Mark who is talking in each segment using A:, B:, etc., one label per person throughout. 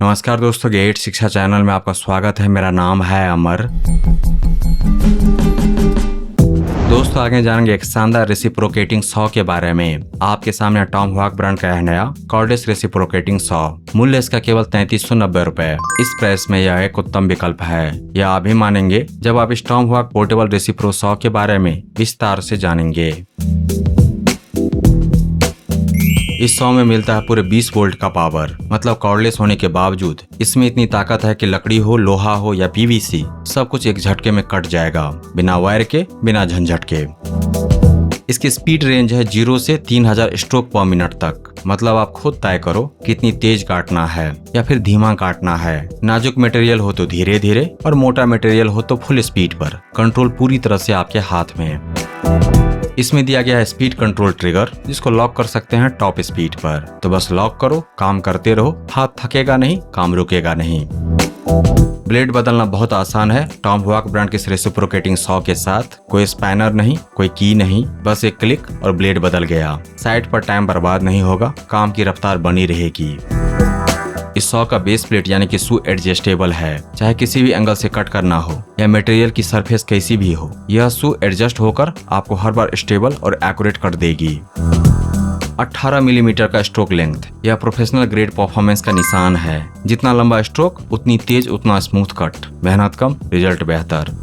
A: नमस्कार दोस्तों, गेट शिक्षा चैनल में आपका स्वागत है। मेरा नाम है अमर। दोस्तों, आगे जानेंगे एक शानदार रेसिप्रोकेटिंग सॉ के बारे में। आपके सामने टॉमहॉक ब्रांड का है नया कॉर्डेस रेसिप्रोकेटिंग सॉ। मूल्य इसका केवल 3390 रुपए। इस प्राइस में यह एक उत्तम विकल्प है, यह आप भी मानेंगे जब आप इस टॉमहॉक पोर्टेबल रेसिप्रो सॉ के बारे में विस्तार से जानेंगे। इस सॉ में मिलता है पूरे 20 वोल्ट का पावर, मतलब कॉर्डलेस होने के बावजूद इसमें इतनी ताकत है कि लकड़ी हो, लोहा हो या पीवीसी, सब कुछ एक झटके में कट जाएगा, बिना वायर के, बिना झंझट के। इसकी स्पीड रेंज है 0 से 3000 स्ट्रोक पर मिनट तक। मतलब आप खुद तय करो कितनी तेज काटना है या फिर धीमा काटना है। नाजुक मटेरियल हो तो धीरे धीरे और मोटा मटेरियल हो तो फुल स्पीड पर। कंट्रोल पूरी तरह से आपके हाथ में। इसमें दिया गया है स्पीड कंट्रोल ट्रिगर, जिसको लॉक कर सकते हैं टॉप स्पीड पर। तो बस लॉक करो, काम करते रहो, हाथ थकेगा नहीं, काम रुकेगा नहीं। ब्लेड बदलना बहुत आसान है। टॉमहॉक ब्रांड के रेसिप्रोकेटिंग सॉ के साथ कोई स्पैनर नहीं, कोई की नहीं, बस एक क्लिक और ब्लेड बदल गया। साइड पर टाइम बर्बाद नहीं होगा, काम की रफ्तार बनी रहेगी। इस सॉ का बेस प्लेट यानी कि शू एडजस्टेबल है, चाहे किसी भी एंगल से कट करना हो या मटेरियल की सरफेस कैसी भी हो, यह शू एडजस्ट होकर आपको हर बार स्टेबल और एक्यूरेट कर देगी। 18 मिलीमीटर का स्ट्रोक लेंथ, यह प्रोफेशनल ग्रेड परफॉर्मेंस का निशान है। जितना लंबा स्ट्रोक उतनी तेज, उतना स्मूथ कट, मेहनत कम, रिजल्ट बेहतर।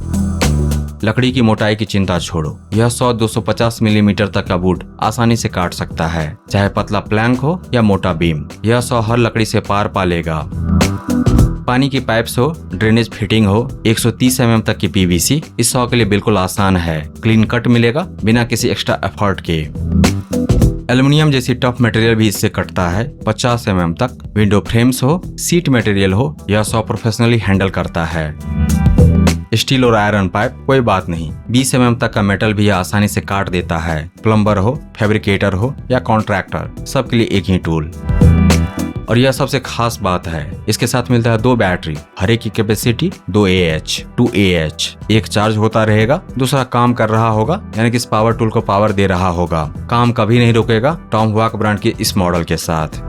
A: लकड़ी की मोटाई की चिंता छोड़ो, यह 100-250 मिलीमीटर तक का वुड आसानी से काट सकता है, चाहे पतला प्लैंक हो या मोटा बीम। यह सॉ हर लकड़ी से पार पा लेगा। पानी की पाइप्स हो, ड्रेनेज फिटिंग हो, 130 mm तक की पीवीसी इस सॉ के लिए बिल्कुल आसान है। क्लीन कट मिलेगा बिना किसी एक्स्ट्रा एफर्ट के। एल्युमिनियम जैसी टफ मटेरियल भी इससे कटता है। 50 mm तक विंडो फ्रेम्स हो, सीट मटेरियल हो, यह सॉ प्रोफेशनली हैंडल करता है। स्टील और आयरन पाइप कोई बात नहीं, 20 mm तक का मेटल भी आसानी से काट देता है। प्लम्बर हो, फैब्रिकेटर हो या कॉन्ट्रैक्टर, सबके लिए एक ही टूल। और यह सबसे खास बात है, इसके साथ मिलता है 2 बैटरी, हर एक की कैपेसिटी 2 Ah। एक चार्ज होता रहेगा, दूसरा काम कर रहा होगा, यानी कि इस पावर टूल को पावर दे रहा होगा। काम कभी नहीं रुकेगा टॉमहॉक ब्रांड के इस मॉडल के साथ।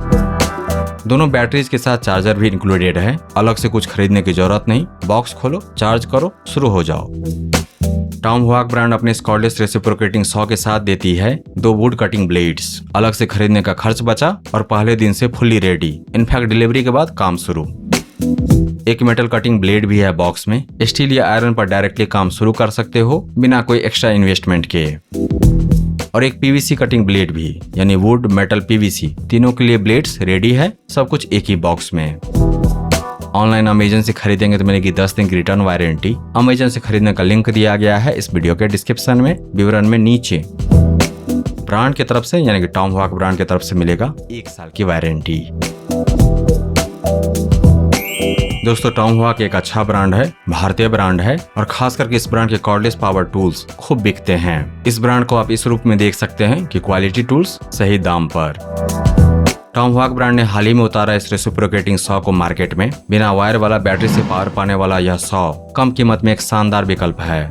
A: दोनों बैटरीज के साथ चार्जर भी इंक्लूडेड है। अलग से कुछ खरीदने की जरूरत नहीं, बॉक्स खोलो, चार्ज करो, शुरू हो जाओ। टॉमहॉक ब्रांड अपने कॉर्डेस रेसिप्रोकेटिंग सॉ के साथ देती है 2 वुड कटिंग ब्लेड्स। अलग से खरीदने का खर्च बचा और पहले दिन से फुल्ली रेडी। इनफैक्ट डिलीवरी के बाद काम शुरू। एक मेटल कटिंग ब्लेड भी है बॉक्स में। स्टील या आयरन पर डायरेक्टली काम शुरू कर सकते हो बिना कोई एक्स्ट्रा इन्वेस्टमेंट के। और एक पीवीसी कटिंग ब्लेड भी, यानी वुड, मेटल, पीवीसी, तीनों के लिए ब्लेड्स रेडी है। सब कुछ एक ही बॉक्स में। ऑनलाइन अमेजन से खरीदेंगे तो मिलेगी 10 दिन की रिटर्न वारंटी। अमेजन से खरीदने का लिंक दिया गया है इस वीडियो के डिस्क्रिप्शन में, विवरण में नीचे। ब्रांड की तरफ से यानी कि टॉमहॉक ब्रांड की तरफ से मिलेगा 1 साल की वारंटी। दोस्तों, टॉमहॉक एक अच्छा ब्रांड है, भारतीय ब्रांड है और खास करके इस ब्रांड के कॉर्डलेस पावर टूल्स खूब बिकते हैं। इस ब्रांड को आप इस रूप में देख सकते हैं कि क्वालिटी टूल्स सही दाम पर। टॉमहॉक ब्रांड ने हाल ही में उतारा इस रेसिप्रोकेटिंग सॉ को मार्केट में। बिना वायर वाला, बैटरी से पावर पाने वाला यह सॉ कम कीमत में एक शानदार विकल्प है।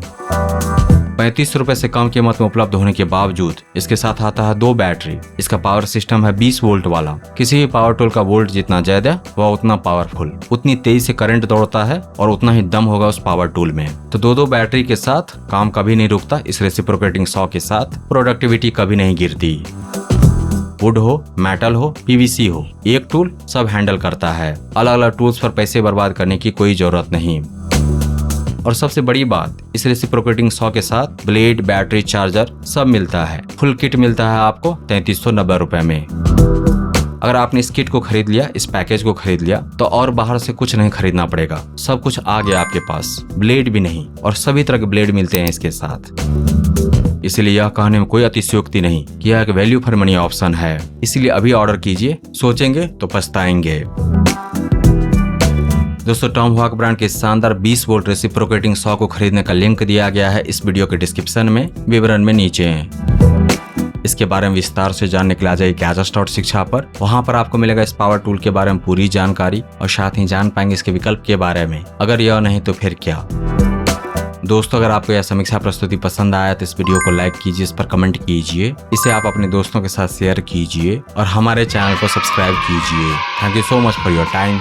A: 35 रुपए से कम कीमत में उपलब्ध होने के बावजूद इसके साथ आता है 2 बैटरी। इसका पावर सिस्टम है 20 वोल्ट वाला। किसी भी पावर टूल का वोल्ट जितना ज्यादा वह उतना पावरफुल, उतनी तेज से करंट दौड़ता है और उतना ही दम होगा उस पावर टूल में। तो 2 बैटरी के साथ काम कभी नहीं रुकता। इस रेसिप्रोकेटिंग सॉ के साथ प्रोडक्टिविटी कभी नहीं गिरती। वुड हो, मेटल हो, पीवीसी हो, एक टूल सब हैंडल करता है। अलग अलग टूल्स पर पैसे बर्बाद करने की कोई जरूरत नहीं। और सबसे बड़ी बात, इस रेसिप्रोकेटिंग सॉ के साथ ब्लेड, बैटरी, चार्जर सब मिलता है। फुल किट मिलता है आपको 3390 रुपए में। अगर आपने इस किट को खरीद लिया, इस पैकेज को खरीद लिया, तो और बाहर से कुछ नहीं खरीदना पड़ेगा। सब कुछ आ गया आपके पास, ब्लेड भी नहीं, और सभी तरह के ब्लेड मिलते हैं इसके साथ। इसलिए यह कहने में कोई अतिशयोक्ति नहीं कि यह एक वैल्यू फॉर मनी ऑप्शन है। इसलिए अभी ऑर्डर कीजिए, सोचेंगे तो पछताएंगे। दोस्तों, टॉमहॉक ब्रांड के शानदार 20 वोल्ट रेसिप्रोकेटिंग सॉ को खरीदने का लिंक दिया गया है इस वीडियो के डिस्क्रिप्शन में, विवरण में नीचे है। इसके बारे में विस्तार से जानने के लिए आ जाइए गैजेट्स.शिक्षा पर। वहां पर आपको मिलेगा इस पावर टूल के बारे में पूरी जानकारी और साथ ही जान पाएंगे इसके विकल्प के बारे में। अगर यह नहीं तो फिर क्या। दोस्तों अगर आपको यह समीक्षा प्रस्तुति पसंद आया तो इस वीडियो को लाइक कीजिए, इस पर कमेंट कीजिए, इसे आप अपने दोस्तों के साथ शेयर कीजिए और हमारे चैनल को सब्सक्राइब कीजिए। Thank you so much for your time.